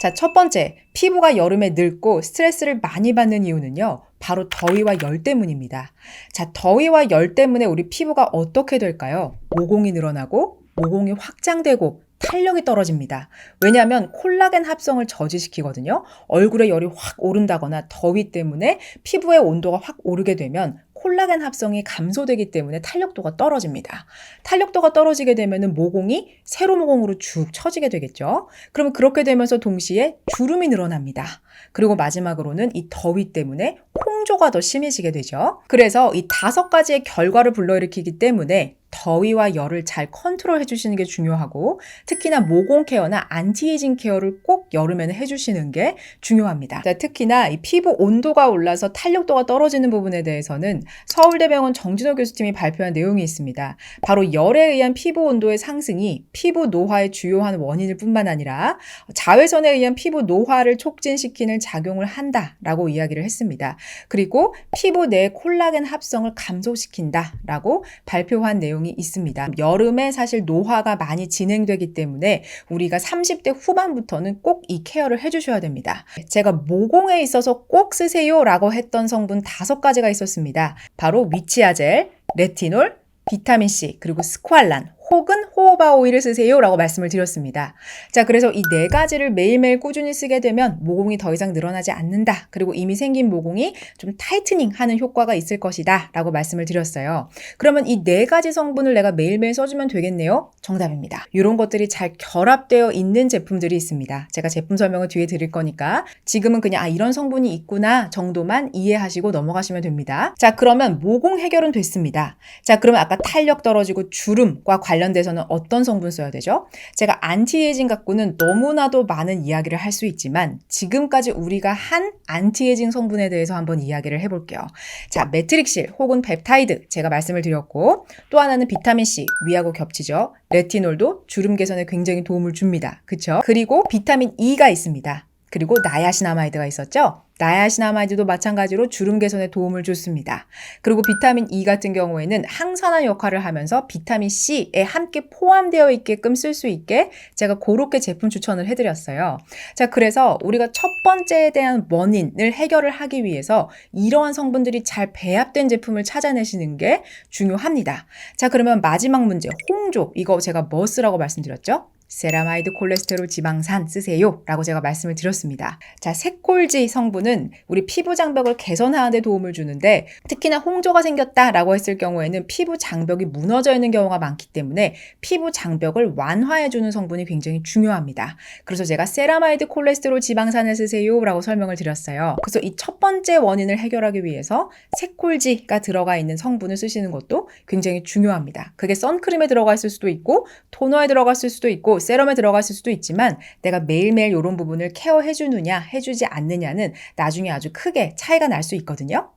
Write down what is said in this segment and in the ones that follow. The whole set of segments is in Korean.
자, 첫 번째, 피부가 여름에 늙고 스트레스를 많이 받는 이유는요, 바로 더위와 열 때문입니다. 자, 더위와 열 때문에 우리 피부가 어떻게 될까요? 모공이 늘어나고, 모공이 확장되고, 탄력이 떨어집니다. 왜냐하면 콜라겐 합성을 저지시키거든요. 얼굴에 열이 확 오른다거나 더위 때문에 피부의 온도가 확 오르게 되면 콜라겐 합성이 감소되기 때문에 탄력도가 떨어집니다. 탄력도가 떨어지게 되면 모공이 세로 모공으로 쭉 처지게 되겠죠. 그러면 그렇게 되면서 동시에 주름이 늘어납니다. 그리고 마지막으로는 이 더위 때문에 홍조가 더 심해지게 되죠. 그래서 이 5가지의 결과를 불러일으키기 때문에 더위와 열을 잘 컨트롤 해주시는 게 중요하고, 특히나 모공 케어나 안티에이징 케어를 꼭 여름에는 해주시는 게 중요합니다. 자, 특히나 이 피부 온도가 올라서 탄력도가 떨어지는 부분에 대해서는 서울대병원 정진호 교수팀이 발표한 내용이 있습니다. 바로 열에 의한 피부 온도의 상승이 피부 노화의 주요한 원인일 뿐만 아니라 자외선에 의한 피부 노화를 촉진시키는 작용을 한다라고 이야기를 했습니다. 그리고 피부 내 콜라겐 합성을 감소시킨다라고 발표한 내용이 있습니다. 여름에 사실 노화가 많이 진행되기 때문에 우리가 30대 후반부터는 꼭 이 케어를 해주셔야 됩니다. 제가 모공에 있어서 꼭 쓰세요 라고 했던 성분 5가지가 있었습니다. 바로 위치아젤, 레티놀, 비타민C, 그리고 스퀄란 혹은 호호바 오일을 쓰세요 라고 말씀을 드렸습니다. 자, 그래서 이 4가지를 매일매일 꾸준히 쓰게 되면 모공이 더 이상 늘어나지 않는다. 그리고 이미 생긴 모공이 좀 타이트닝 하는 효과가 있을 것이다 라고 말씀을 드렸어요. 그러면 이 4가지 성분을 내가 매일매일 써주면 되겠네요? 정답입니다. 이런 것들이 잘 결합되어 있는 제품들이 있습니다. 제가 제품 설명을 뒤에 드릴 거니까 지금은 그냥 이런 성분이 있구나 정도만 이해하시고 넘어가시면 됩니다. 자, 그러면 모공 해결은 됐습니다. 자, 그러면 아까 탄력 떨어지고 주름과 관련돼서는 어떤 성분 써야 되죠? 제가 안티에이징 갖고는 너무나도 많은 이야기를 할 수 있지만 지금까지 우리가 한 안티에이징 성분에 대해서 한번 이야기를 해볼게요. 자, 매트릭실 혹은 펩타이드 제가 말씀을 드렸고, 또 하나는 비타민C, 위하고 겹치죠. 레티놀도 주름 개선에 굉장히 도움을 줍니다. 그쵸? 그리고 비타민 E가 있습니다. 그리고 나야시나마이드가 있었죠? 나야시나마이드도 마찬가지로 주름 개선에 도움을 줬습니다. 그리고 비타민 E 같은 경우에는 항산화 역할을 하면서 비타민 C에 함께 포함되어 있게끔 쓸 수 있게 제가 그렇게 제품 추천을 해드렸어요. 자, 그래서 우리가 첫 번째에 대한 원인을 해결을 하기 위해서 이러한 성분들이 잘 배합된 제품을 찾아내시는 게 중요합니다. 자, 그러면 마지막 문제, 홍조. 이거 제가 뭐 쓰라고 말씀드렸죠? 세라마이드 콜레스테롤 지방산 쓰세요 라고 제가 말씀을 드렸습니다. 자, 색콜지 성분은 우리 피부 장벽을 개선하는 데 도움을 주는데, 특히나 홍조가 생겼다 라고 했을 경우에는 피부 장벽이 무너져 있는 경우가 많기 때문에 피부 장벽을 완화해주는 성분이 굉장히 중요합니다. 그래서 제가 세라마이드 콜레스테롤 지방산을 쓰세요 라고 설명을 드렸어요. 그래서 이 첫 번째 원인을 해결하기 위해서 색콜지가 들어가 있는 성분을 쓰시는 것도 굉장히 중요합니다. 그게 선크림에 들어가 있을 수도 있고 토너에 들어갔을 수도 있고 세럼에 들어갔을 수도 있지만 내가 매일매일 이런 부분을 케어해주느냐 해주지 않느냐는 나중에 아주 크게 차이가 날 수 있거든요.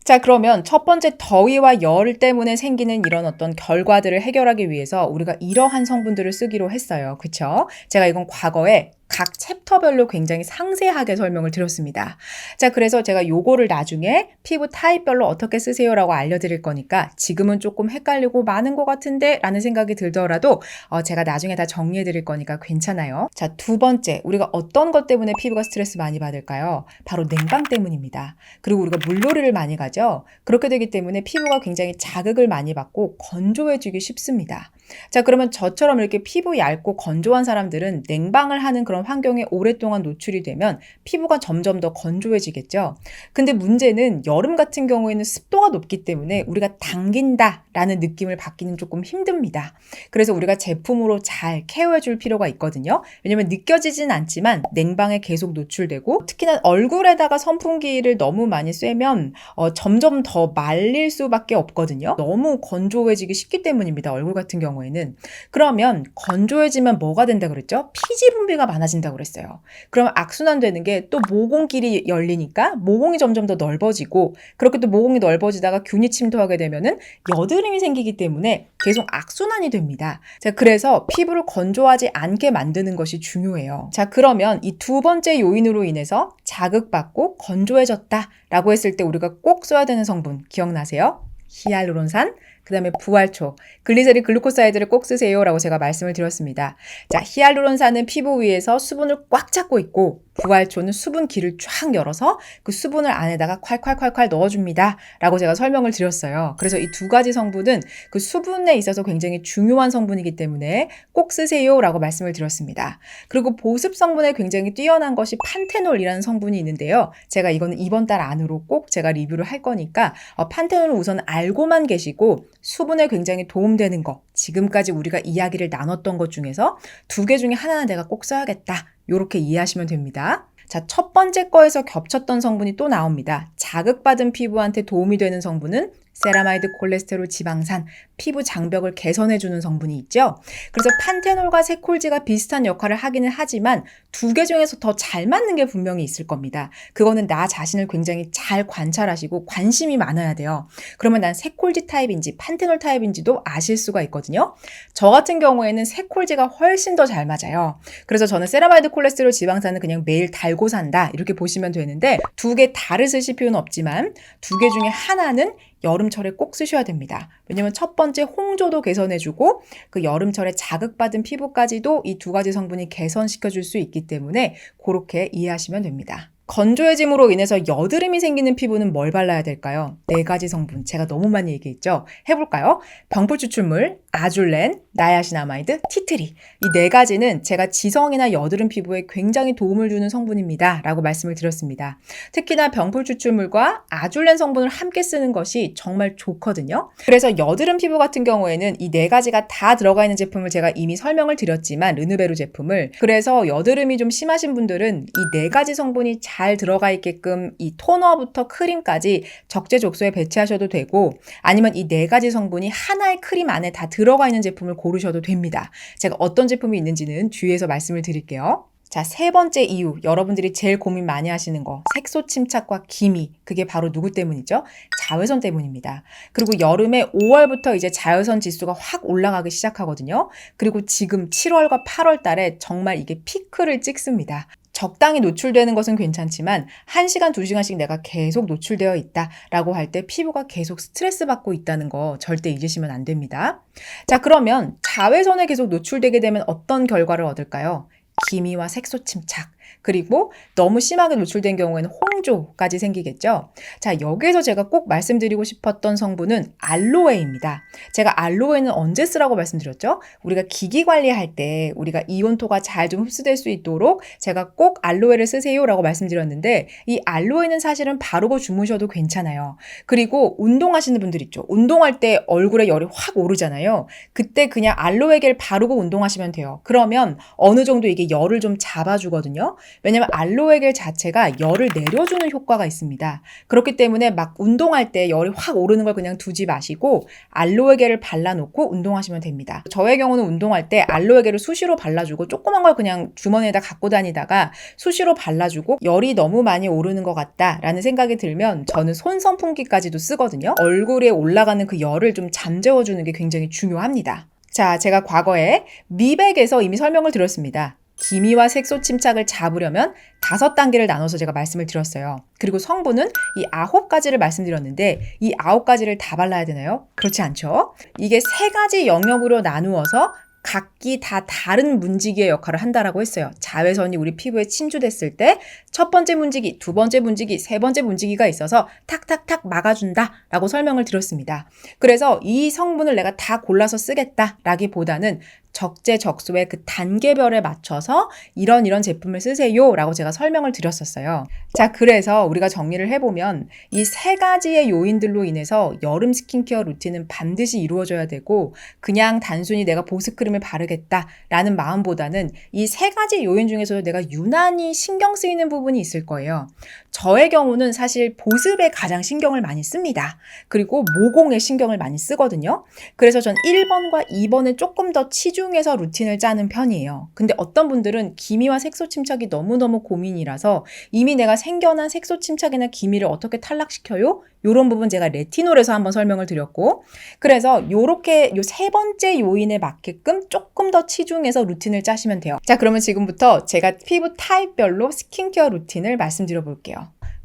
자, 그러면 첫 번째 더위와 열 때문에 생기는 이런 어떤 결과들을 해결하기 위해서 우리가 이러한 성분들을 쓰기로 했어요. 그쵸? 제가 이건 과거에 각 챕터별로 굉장히 상세하게 설명을 드렸습니다. 자, 그래서 제가 요거를 나중에 피부 타입별로 어떻게 쓰세요라고 알려드릴 거니까 지금은 조금 헷갈리고 많은 것 같은데 라는 생각이 들더라도 제가 나중에 다 정리해드릴 거니까 괜찮아요. 자, 2번째, 우리가 어떤 것 때문에 피부가 스트레스 많이 받을까요? 바로 냉방 때문입니다. 그리고 우리가 물놀이를 많이 가죠? 그렇게 되기 때문에 피부가 굉장히 자극을 많이 받고 건조해지기 쉽습니다. 자, 그러면 저처럼 이렇게 피부 얇고 건조한 사람들은 냉방을 하는 그런 환경에 오랫동안 노출이 되면 피부가 점점 더 건조해지겠죠. 근데 문제는 여름 같은 경우에는 습도가 높기 때문에 우리가 당긴다라는 느낌을 받기는 조금 힘듭니다. 그래서 우리가 제품으로 잘 케어해 줄 필요가 있거든요. 왜냐면 느껴지진 않지만 냉방에 계속 노출되고, 특히나 얼굴에다가 선풍기를 너무 많이 쐬면 점점 더 말릴 수밖에 없거든요. 너무 건조해지기 쉽기 때문입니다. 얼굴 같은 경우에는. 그러면 건조해지면 뭐가 된다 그랬죠? 피지 분비가 많아진다고 그랬어요. 그러면 악순환 되는 게 또 모공길이 열리니까 모공이 점점 더 넓어지고, 그렇게 또 모공이 넓어지다가 균이 침투하게 되면은 여드름이 생기기 때문에 계속 악순환이 됩니다. 자, 그래서 피부를 건조하지 않게 만드는 것이 중요해요. 자, 그러면 이 2번째 요인으로 인해서 자극받고 건조해졌다라고 했을 때 우리가 꼭 써야 되는 성분 기억나세요? 히알루론산, 그 다음에 부활초, 글리세린 글루코사이드를 꼭 쓰세요 라고 제가 말씀을 드렸습니다. 자, 히알루론산은 피부 위에서 수분을 꽉 잡고 있고 부활초는 수분 길을 쫙 열어서 그 수분을 안에다가 콸콸콸콸 넣어줍니다 라고 제가 설명을 드렸어요. 그래서 이 두 가지 성분은 그 수분에 있어서 굉장히 중요한 성분이기 때문에 꼭 쓰세요 라고 말씀을 드렸습니다. 그리고 보습 성분에 굉장히 뛰어난 것이 판테놀이라는 성분이 있는데요. 제가 이거는 이번 달 안으로 꼭 제가 리뷰를 할 거니까 판테놀을 우선 알고만 계시고 수분에 굉장히 도움되는 거, 지금까지 우리가 이야기를 나눴던 것 중에서 두 개 중에 하나는 내가 꼭 써야겠다. 이렇게 이해하시면 됩니다. 자, 첫 번째 거에서 겹쳤던 성분이 또 나옵니다. 자극받은 피부한테 도움이 되는 성분은 세라마이드 콜레스테롤 지방산, 피부 장벽을 개선해주는 성분이 있죠. 그래서 판테놀과 세콜지가 비슷한 역할을 하기는 하지만 두 개 중에서 더 잘 맞는 게 분명히 있을 겁니다. 그거는 나 자신을 굉장히 잘 관찰하시고 관심이 많아야 돼요. 그러면 난 세콜지 타입인지 판테놀 타입인지도 아실 수가 있거든요. 저 같은 경우에는 세콜지가 훨씬 더 잘 맞아요. 그래서 저는 세라마이드 콜레스테롤 지방산은 그냥 매일 달고 산다 이렇게 보시면 되는데 두 개 다를 쓰실 필요는 없지만 두 개 중에 하나는 여름철에 꼭 쓰셔야 됩니다. 왜냐면 첫 번째 홍조도 개선해주고 그 여름철에 자극받은 피부까지도 이 두 가지 성분이 개선시켜줄 수 있기 때문에 그렇게 이해하시면 됩니다. 건조해짐으로 인해서 여드름이 생기는 피부는 뭘 발라야 될까요? 네 가지 성분 제가 너무 많이 얘기했죠? 해볼까요? 병풀 추출물, 아줄렌, 나야시나마이드, 티트리 이 네 가지는 제가 지성이나 여드름 피부에 굉장히 도움을 주는 성분입니다 라고 말씀을 드렸습니다. 특히나 병풀 추출물과 아줄렌 성분을 함께 쓰는 것이 정말 좋거든요. 그래서 여드름 피부 같은 경우에는 이 네 가지가 다 들어가 있는 제품을 제가 이미 설명을 드렸지만 르누베르 제품을 그래서 여드름이 좀 심하신 분들은 이 네 가지 성분이 잘 들어가 있게끔 이 토너부터 크림까지 적재적소에 배치하셔도 되고 아니면 이 네 가지 성분이 하나의 크림 안에 다 들어가 있는 제품을 고르셔도 됩니다. 제가 어떤 제품이 있는지는 뒤에서 말씀을 드릴게요. 자, 세 번째 이유, 여러분들이 제일 고민 많이 하시는 거, 색소 침착과 기미, 그게 바로 누구 때문이죠? 자외선 때문입니다. 그리고 여름에 5월부터 이제 자외선 지수가 확 올라가기 시작하거든요. 그리고 지금 7월과 8월 달에 정말 이게 피크를 찍습니다. 적당히 노출되는 것은 괜찮지만 1시간, 2시간씩 내가 계속 노출되어 있다라고 할 때 피부가 계속 스트레스 받고 있다는 거 절대 잊으시면 안 됩니다. 자, 그러면 자외선에 계속 노출되게 되면 어떤 결과를 얻을까요? 기미와 색소 침착, 그리고 너무 심하게 노출된 경우에는 홍조까지 생기겠죠. 자, 여기에서 제가 꼭 말씀드리고 싶었던 성분은 알로에입니다. 제가 알로에는 언제 쓰라고 말씀드렸죠? 우리가 기기 관리할 때 우리가 이온토가 잘 좀 흡수될 수 있도록 제가 꼭 알로에를 쓰세요 라고 말씀드렸는데 이 알로에는 사실은 바르고 주무셔도 괜찮아요. 그리고 운동하시는 분들 있죠. 운동할 때 얼굴에 열이 확 오르잖아요. 그때 그냥 알로에 겔 바르고 운동하시면 돼요. 그러면 어느 정도 이게 열을 좀 잡아주거든요. 왜냐면 알로에 겔 자체가 열을 내려주는 효과가 있습니다. 그렇기 때문에 막 운동할 때 열이 확 오르는 걸 그냥 두지 마시고 알로에 겔을 발라놓고 운동하시면 됩니다. 저의 경우는 운동할 때 알로에 겔을 수시로 발라주고 조그만 걸 그냥 주머니에다 갖고 다니다가 수시로 발라주고 열이 너무 많이 오르는 것 같다라는 생각이 들면 저는 손 선풍기까지도 쓰거든요. 얼굴에 올라가는 그 열을 좀 잠재워주는 게 굉장히 중요합니다. 자, 제가 과거에 미백에서 이미 설명을 드렸습니다. 기미와 색소 침착을 잡으려면 5단계를 나눠서 제가 말씀을 드렸어요. 그리고 성분은 이 9가지를 말씀드렸는데 이 9가지를 다 발라야 되나요? 그렇지 않죠? 이게 3가지 영역으로 나누어서 각기 다 다른 문지기의 역할을 한다라고 했어요. 자외선이 우리 피부에 침투됐을 때 첫 번째 문지기, 두 번째 문지기, 세 번째 문지기가 있어서 탁탁탁 막아준다라고 설명을 드렸습니다. 그래서 이 성분을 내가 다 골라서 쓰겠다라기보다는 적재적소의 그 단계별에 맞춰서 이런 제품을 쓰세요 라고 제가 설명을 드렸었어요. 자, 그래서 우리가 정리를 해보면 이 3가지의 요인들로 인해서 여름 스킨케어 루틴은 반드시 이루어져야 되고 그냥 단순히 내가 보습크림을 바르겠다라는 마음보다는 이 3가지 요인 중에서도 내가 유난히 신경 쓰이는 부분이 있을 거예요. 저의 경우는 사실 보습에 가장 신경을 많이 씁니다. 그리고 모공에 신경을 많이 쓰거든요. 그래서 전 1번과 2번에 조금 더 치중해서 루틴을 짜는 편이에요. 근데 어떤 분들은 기미와 색소 침착이 너무너무 고민이라서 이미 내가 생겨난 색소 침착이나 기미를 어떻게 탈락시켜요? 이런 부분 제가 레티놀에서 한번 설명을 드렸고 그래서 요렇게 요 3번째 요인에 맞게끔 조금 더 치중해서 루틴을 짜시면 돼요. 자, 그러면 지금부터 제가 피부 타입별로 스킨케어 루틴을 말씀드려 볼게요.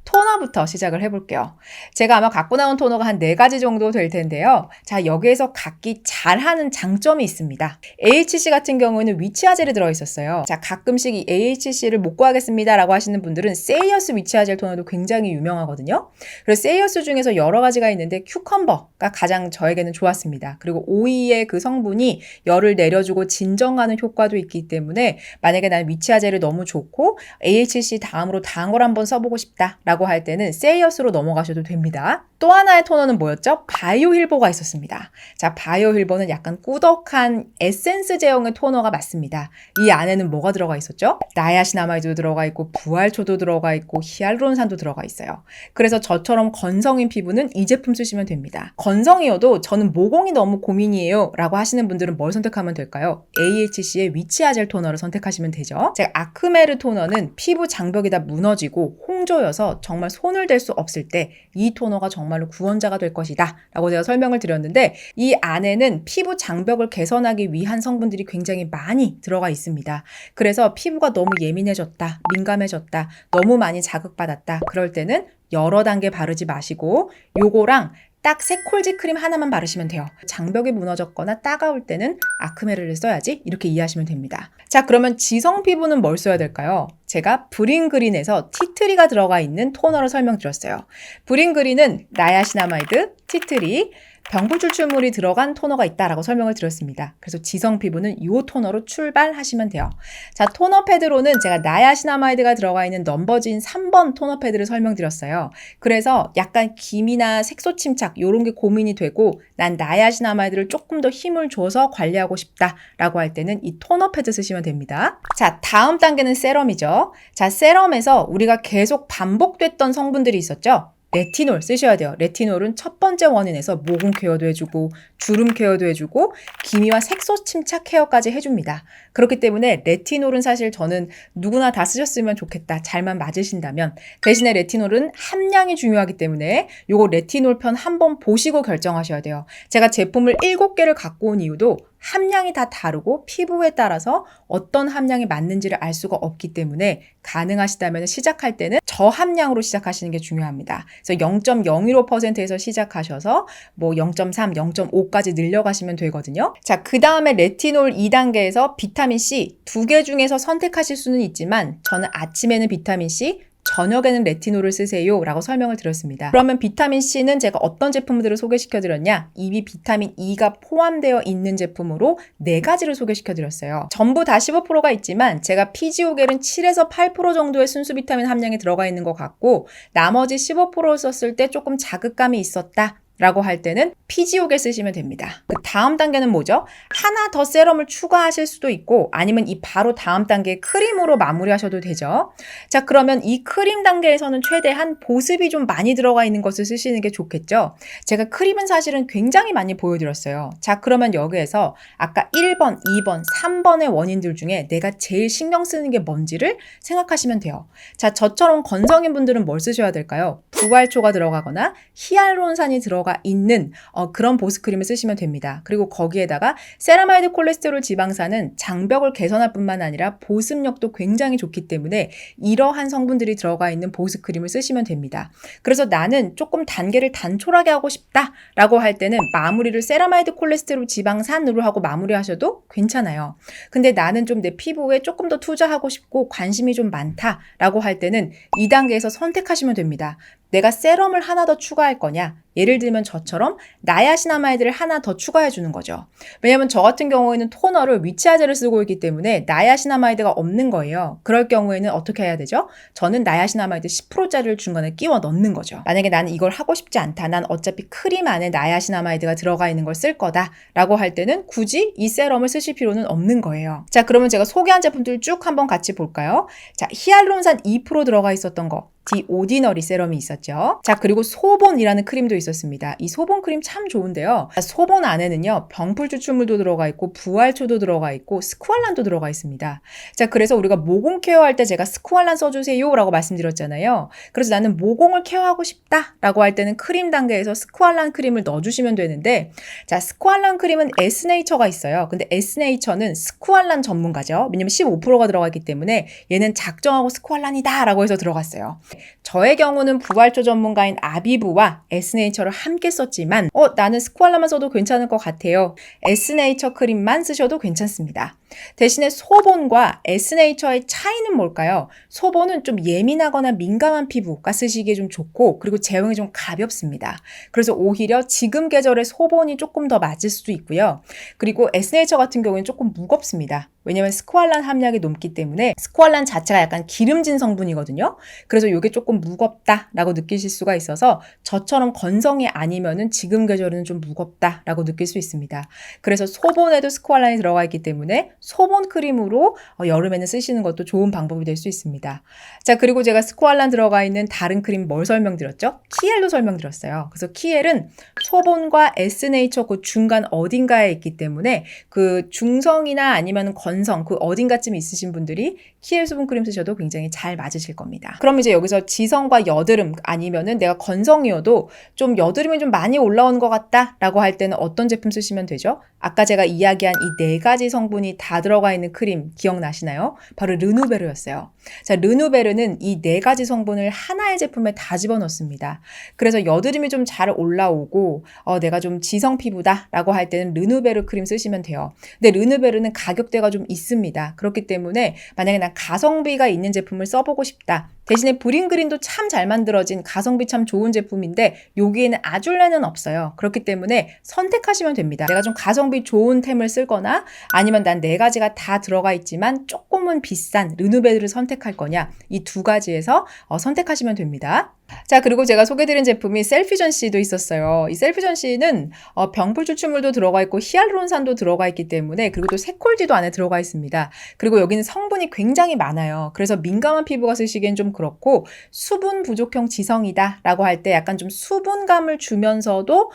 토너부터 시작을 해볼게요. 제가 아마 갖고 나온 토너가 한 4가지 정도 될 텐데요. 자, 여기에서 각기 잘하는 장점이 있습니다. AHC 같은 경우에는 위치아젤이 들어있었어요. 자, 가끔씩 이 AHC를 못 구하겠습니다 라고 하시는 분들은 세이어스 위치아젤 토너도 굉장히 유명하거든요. 그래서 세이어스 중에서 여러 가지가 있는데 큐컴버가 가장 저에게는 좋았습니다. 그리고 오이의 그 성분이 열을 내려주고 진정하는 효과도 있기 때문에 만약에 난 위치아젤이 너무 좋고 AHC 다음으로 다른 걸 한번 써보고 싶다 라고 할 때는 세이어스로 넘어가셔도 됩니다. 또 하나의 토너는 뭐였죠? 바이오 힐보가 있었습니다. 자, 바이오 힐보는 약간 꾸덕한 에센스 제형의 토너가 맞습니다. 이 안에는 뭐가 들어가 있었죠? 나야시나마이드도 들어가 있고 부활초도 들어가 있고 히알루론산도 들어가 있어요. 그래서 저처럼 건성인 피부는 이 제품 쓰시면 됩니다. 건성이어도 저는 모공이 너무 고민이에요 라고 하시는 분들은 뭘 선택하면 될까요? AHC의 위치아젤 토너를 선택하시면 되죠. 제가 아크메르 토너는 피부 장벽이 다 무너지고 홍조여서 정말 손을 댈 수 없을 때 이 토너가 정말로 구원자가 될 것이다 라고 제가 설명을 드렸는데, 이 안에는 피부 장벽을 개선하기 위한 성분들이 굉장히 많이 들어가 있습니다. 그래서 피부가 너무 예민해졌다, 민감해졌다, 너무 많이 자극받았다, 그럴 때는 여러 단계 바르지 마시고 요거랑 딱 세콜지 크림 하나만 바르시면 돼요. 장벽이 무너졌거나 따가울 때는 아크메르를 써야지, 이렇게 이해하시면 됩니다. 자, 그러면 지성 피부는 뭘 써야 될까요? 제가 브링그린에서 티트리가 들어가 있는 토너를 설명드렸어요. 브링그린은 나야시나마이드, 티트리, 병풀출출물이 들어간 토너가 있다라고 설명을 드렸습니다. 그래서 지성 피부는 이 토너로 출발하시면 돼요. 자, 토너 패드로는 제가 나야시나마이드가 들어가 있는 넘버진 3번 토너 패드를 설명드렸어요. 그래서 약간 기미나 색소 침착 이런 게 고민이 되고 난 나야시나마이드를 조금 더 힘을 줘서 관리하고 싶다라고 할 때는 이 토너 패드 쓰시면 됩니다. 자, 다음 단계는 세럼이죠. 자, 세럼에서 우리가 계속 반복됐던 성분들이 있었죠. 레티놀 쓰셔야 돼요. 레티놀은 첫 번째 원인에서 모공 케어도 해주고 주름 케어도 해주고 기미와 색소 침착 케어까지 해줍니다. 그렇기 때문에 레티놀은 사실 저는 누구나 다 쓰셨으면 좋겠다, 잘만 맞으신다면. 대신에 레티놀은 함량이 중요하기 때문에 요거 레티놀 편 한번 보시고 결정하셔야 돼요. 제가 제품을 7개를 갖고 온 이유도 함량이 다 다르고 피부에 따라서 어떤 함량이 맞는지를 알 수가 없기 때문에 가능하시다면 시작할 때는 저함량으로 시작하시는 게 중요합니다. 그래서 0.015%에서 시작하셔서 뭐 0.3, 0.5까지 늘려가시면 되거든요. 자, 그 다음에 레티놀 2단계에서 비타민C 2개 중에서 선택하실 수는 있지만 저는 아침에는 비타민C, 저녁에는 레티놀을 쓰세요 라고 설명을 드렸습니다. 그러면 비타민C는 제가 어떤 제품들을 소개시켜 드렸냐? 이미 비타민 E가 포함되어 있는 제품으로 4가지를 소개시켜 드렸어요. 전부 다 15%가 있지만 제가 피지오겔은 7에서 8% 정도의 순수 비타민 함량이 들어가 있는 것 같고 나머지 15%를 썼을 때 조금 자극감이 있었다 라고 할 때는 피지오겔 쓰시면 됩니다. 그 다음 단계는 뭐죠? 하나 더 세럼을 추가하실 수도 있고 아니면 이 바로 다음 단계 크림으로 마무리하셔도 되죠. 자, 그러면 이 크림 단계에서는 최대한 보습이 좀 많이 들어가 있는 것을 쓰시는 게 좋겠죠. 제가 크림은 사실은 굉장히 많이 보여드렸어요. 자, 그러면 여기에서 아까 1번, 2번, 3번의 원인들 중에 내가 제일 신경 쓰는 게 뭔지를 생각하시면 돼요. 자, 저처럼 건성인 분들은 뭘 쓰셔야 될까요? 부활초가 들어가거나 히알루론산이 들어가 있는 그런 보습크림을 쓰시면 됩니다. 그리고 거기에다가 세라마이드 콜레스테롤 지방산은 장벽을 개선할 뿐만 아니라 보습력도 굉장히 좋기 때문에 이러한 성분들이 들어가 있는 보습크림을 쓰시면 됩니다. 그래서 나는 조금 단계를 단촐하게 하고 싶다라고 할 때는 마무리를 세라마이드 콜레스테롤 지방산으로 하고 마무리하셔도 괜찮아요. 근데 나는 좀 내 피부에 조금 더 투자하고 싶고 관심이 좀 많다라고 할 때는 2단계에서 선택하시면 됩니다. 내가 세럼을 하나 더 추가할 거냐? 예를 들면 저처럼 나야시나마이드를 하나 더 추가해 주는 거죠. 왜냐면 저 같은 경우에는 토너를 위치아젤을 쓰고 있기 때문에 나야시나마이드가 없는 거예요. 그럴 경우에는 어떻게 해야 되죠? 저는 나야시나마이드 10%짜리를 중간에 끼워 넣는 거죠. 만약에 나는 이걸 하고 싶지 않다, 난 어차피 크림 안에 나야시나마이드가 들어가 있는 걸 쓸 거다 라고 할 때는 굳이 이 세럼을 쓰실 필요는 없는 거예요. 자, 그러면 제가 소개한 제품들 쭉 한번 같이 볼까요? 자, 히알루론산 2% 들어가 있었던 거, 디 오디너리 세럼이 있었죠. 자, 그리고 소본이라는 크림도 있었습니다. 이 소본 크림 참 좋은데요. 소본 안에는요, 병풀 추출물도 들어가 있고 부활초도 들어가 있고 스쿠알란도 들어가 있습니다. 자, 그래서 우리가 모공 케어할 때 제가 스쿠알란 써주세요 라고 말씀드렸잖아요. 그래서 나는 모공을 케어하고 싶다 라고 할 때는 크림 단계에서 스쿠알란 크림을 넣어주시면 되는데, 자, 스쿠알란 크림은 에스네이처가 있어요. 근데 에스네이처는 스쿠알란 전문가죠. 왜냐면 15%가 들어가 있기 때문에 얘는 작정하고 스쿠알란이다 라고 해서 들어갔어요. 때문에 저의 경우는 부활초 전문가인 아비브와 에스네이처를 함께 썼지만 나는 스쿠알라만 써도 괜찮을 것 같아요. 에스네이처 크림만 쓰셔도 괜찮습니다. 대신에 소본과 에스네이처의 차이는 뭘까요? 소본은 좀 예민하거나 민감한 피부가 쓰시기에 좀 좋고 그리고 제형이 좀 가볍습니다. 그래서 오히려 지금 계절에 소본이 조금 더 맞을 수도 있고요. 그리고 에스네이처 같은 경우에는 조금 무겁습니다. 왜냐면 스쿠알란 함량이 높기 때문에 스쿠알란 자체가 약간 기름진 성분이거든요. 그래서 이게 조금 무겁다라고 느끼실 수가 있어서 저처럼 건성이 아니면은 지금 계절에는 좀 무겁다라고 느낄 수 있습니다. 그래서 소본에도 스쿠알란이 들어가 있기 때문에 소본 크림으로 여름에는 쓰시는 것도 좋은 방법이 될 수 있습니다. 자, 그리고 제가 스쿠알란 들어가 있는 다른 크림 뭘 설명드렸죠? 키엘도 설명드렸어요. 그래서 키엘은 소본과 에스네이처 그 중간 어딘가에 있기 때문에 그 중성이나 아니면 건성 그 어딘가쯤 있으신 분들이 키엘 수분크림 쓰셔도 굉장히 잘 맞으실 겁니다. 그럼 이제 여기서 지성과 여드름 아니면은 내가 건성이어도 좀 여드름이 좀 많이 올라오는 것 같다 라고 할 때는 어떤 제품 쓰시면 되죠? 아까 제가 이야기한 이 4가지 성분이 다 들어가 있는 크림 기억나시나요? 바로 르누베르였어요. 자, 르누베르는 이 4가지 성분을 하나의 제품에 다 집어넣습니다. 그래서 여드름이 좀 잘 올라오고 내가 좀 지성 피부다 라고 할 때는 르누베르 크림 쓰시면 돼요. 근데 르누베르는 가격대가 좀 있습니다. 그렇기 때문에 만약에 난 가성비가 있는 제품을 써보고 싶다. 대신에 브링그린도 참 잘 만들어진 가성비 참 좋은 제품인데 여기에는 아줄레는 없어요. 그렇기 때문에 선택하시면 됩니다. 내가 좀 가성비 좋은 템을 쓸거나 아니면 난 4가지가 다 들어가 있지만 조금은 비싼 르누베르를 선택할 거냐 이 2가지에서 선택하시면 됩니다. 자, 그리고 제가 소개드린 제품이 셀피전C도 있었어요. 이 셀피전C는 병풀 추출물도 들어가 있고 히알루론산도 들어가 있기 때문에 그리고 또 세콜지도 안에 들어가 있습니다. 그리고 여기는 성분이 굉장히 많아요. 그래서 민감한 피부가 쓰시기엔 좀 그렇고 수분 부족형 지성이다 라고 할 때 약간 좀 수분감을 주면서도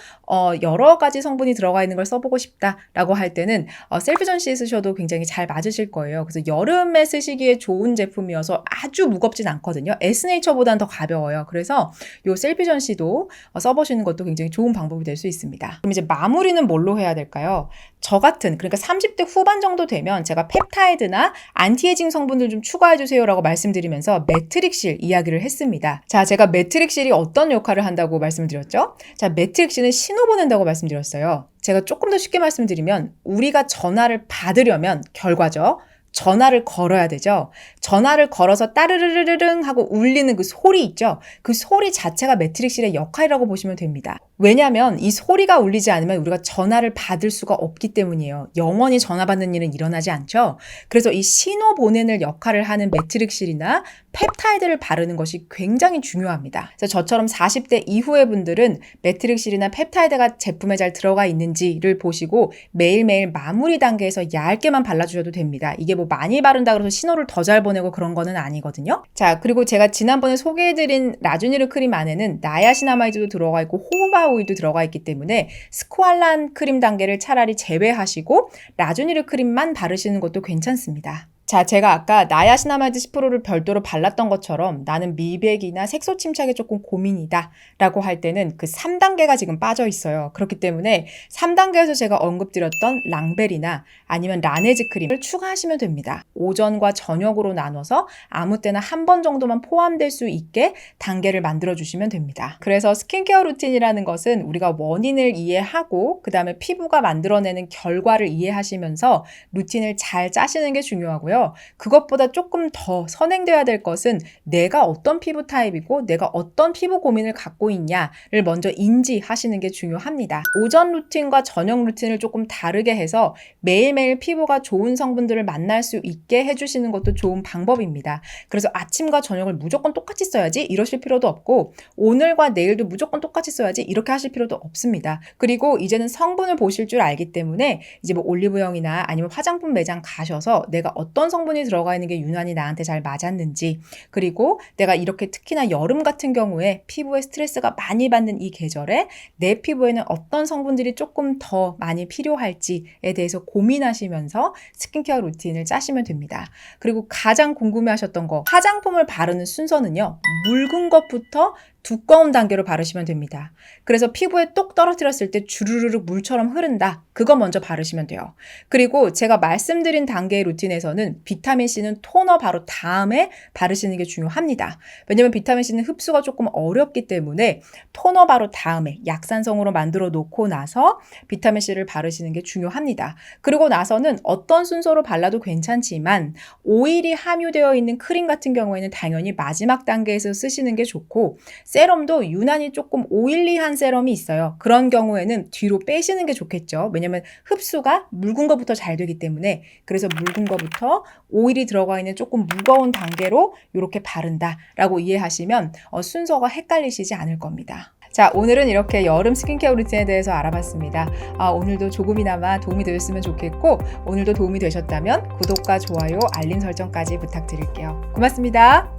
여러 가지 성분이 들어가 있는 걸 써보고 싶다 라고 할 때는 셀피전C 쓰셔도 굉장히 잘 맞으실 거예요. 그래서 여름에 쓰시기에 좋은 제품이어서 아주 무겁진 않거든요. 에스네이처보다는 더 가벼워요. 그래서 이 셀피전C도 써보시는 것도 굉장히 좋은 방법이 될 수 있습니다. 그럼 이제 마무리는 뭘로 해야 될까요? 저 같은 그러니까 30대 후반 정도 되면 제가 펩타이드나 안티에이징 성분들 좀 추가해주세요 라고 말씀드리면서 매트릭실 이야기를 했습니다. 자, 제가 매트릭실이 어떤 역할을 한다고 말씀드렸죠? 자, 매트릭실은 신호 보낸다고 말씀드렸어요. 제가 조금 더 쉽게 말씀드리면 우리가 전화를 받으려면 결과죠. 전화를 걸어야 되죠. 전화를 걸어서 따르르르릉 하고 울리는 그 소리 있죠. 그 소리 자체가 매트릭실의 역할이라고 보시면 됩니다. 왜냐하면 이 소리가 울리지 않으면 우리가 전화를 받을 수가 없기 때문이에요. 영원히 전화 받는 일은 일어나지 않죠. 그래서 이 신호 보내는 역할을 하는 매트릭실이나 펩타이드를 바르는 것이 굉장히 중요합니다. 그래서 저처럼 40대 이후의 분들은 매트릭실이나 펩타이드가 제품에 잘 들어가 있는지를 보시고 매일매일 마무리 단계에서 얇게만 발라주셔도 됩니다. 이게 뭐 많이 바른다 그래서 신호를 더 잘 보내고 그런 거는 아니거든요. 자, 그리고 제가 지난번에 소개해드린 라주니르 크림 안에는 나야시나마이드도 들어가 있고 호호바 오일도 들어가 있기 때문에 스쿠알란 크림 단계를 차라리 제외하시고 라주니르 크림만 바르시는 것도 괜찮습니다. 자, 제가 아까 나야시나마이드 10%를 별도로 발랐던 것처럼 나는 미백이나 색소 침착에 조금 고민이다 라고 할 때는 그 3단계가 지금 빠져 있어요. 그렇기 때문에 3단계에서 제가 언급드렸던 랑벨이나 아니면 라네즈 크림을 추가하시면 됩니다. 오전과 저녁으로 나눠서 아무 때나 한 번 정도만 포함될 수 있게 단계를 만들어 주시면 됩니다. 그래서 스킨케어 루틴이라는 것은 우리가 원인을 이해하고 그 다음에 피부가 만들어내는 결과를 이해하시면서 루틴을 잘 짜시는 게 중요하고요. 그것보다 조금 더 선행돼야 될 것은 내가 어떤 피부 타입이고 내가 어떤 피부 고민을 갖고 있냐를 먼저 인지하시는 게 중요합니다. 오전 루틴과 저녁 루틴을 조금 다르게 해서 매일매일 피부가 좋은 성분들을 만날 수 있게 해주시는 것도 좋은 방법입니다. 그래서 아침과 저녁을 무조건 똑같이 써야지 이러실 필요도 없고 오늘과 내일도 무조건 똑같이 써야지 이렇게 하실 필요도 없습니다. 그리고 이제는 성분을 보실 줄 알기 때문에 이제 뭐 올리브영이나 아니면 화장품 매장 가셔서 내가 어떤 성분이 들어가 있는 게 유난히 나한테 잘 맞았는지 그리고 내가 이렇게 특히나 여름 같은 경우에 피부에 스트레스가 많이 받는 이 계절에 내 피부에는 어떤 성분들이 조금 더 많이 필요할지에 대해서 고민하시면서 스킨케어 루틴을 짜시면 됩니다. 그리고 가장 궁금해하셨던 거 화장품을 바르는 순서는요. 묽은 것부터 두꺼운 단계로 바르시면 됩니다. 그래서 피부에 똑 떨어뜨렸을 때 주르르르 물처럼 흐른다. 그거 먼저 바르시면 돼요. 그리고 제가 말씀드린 단계의 루틴에서는 비타민C는 토너 바로 다음에 바르시는 게 중요합니다. 왜냐면 비타민C는 흡수가 조금 어렵기 때문에 토너 바로 다음에 약산성으로 만들어 놓고 나서 비타민C를 바르시는 게 중요합니다. 그리고 나서는 어떤 순서로 발라도 괜찮지만 오일이 함유되어 있는 크림 같은 경우에는 당연히 마지막 단계에서 쓰시는 게 좋고 세럼도 유난히 조금 오일리한 세럼이 있어요. 그런 경우에는 뒤로 빼시는 게 좋겠죠. 왜냐면 흡수가 묽은 것부터 잘 되기 때문에 그래서 묽은 것부터 오일이 들어가 있는 조금 무거운 단계로 이렇게 바른다라고 이해하시면 순서가 헷갈리시지 않을 겁니다. 자, 오늘은 이렇게 여름 스킨케어 루틴에 대해서 알아봤습니다. 오늘도 조금이나마 도움이 되셨으면 좋겠고 오늘도 도움이 되셨다면 구독과 좋아요, 알림 설정까지 부탁드릴게요. 고맙습니다.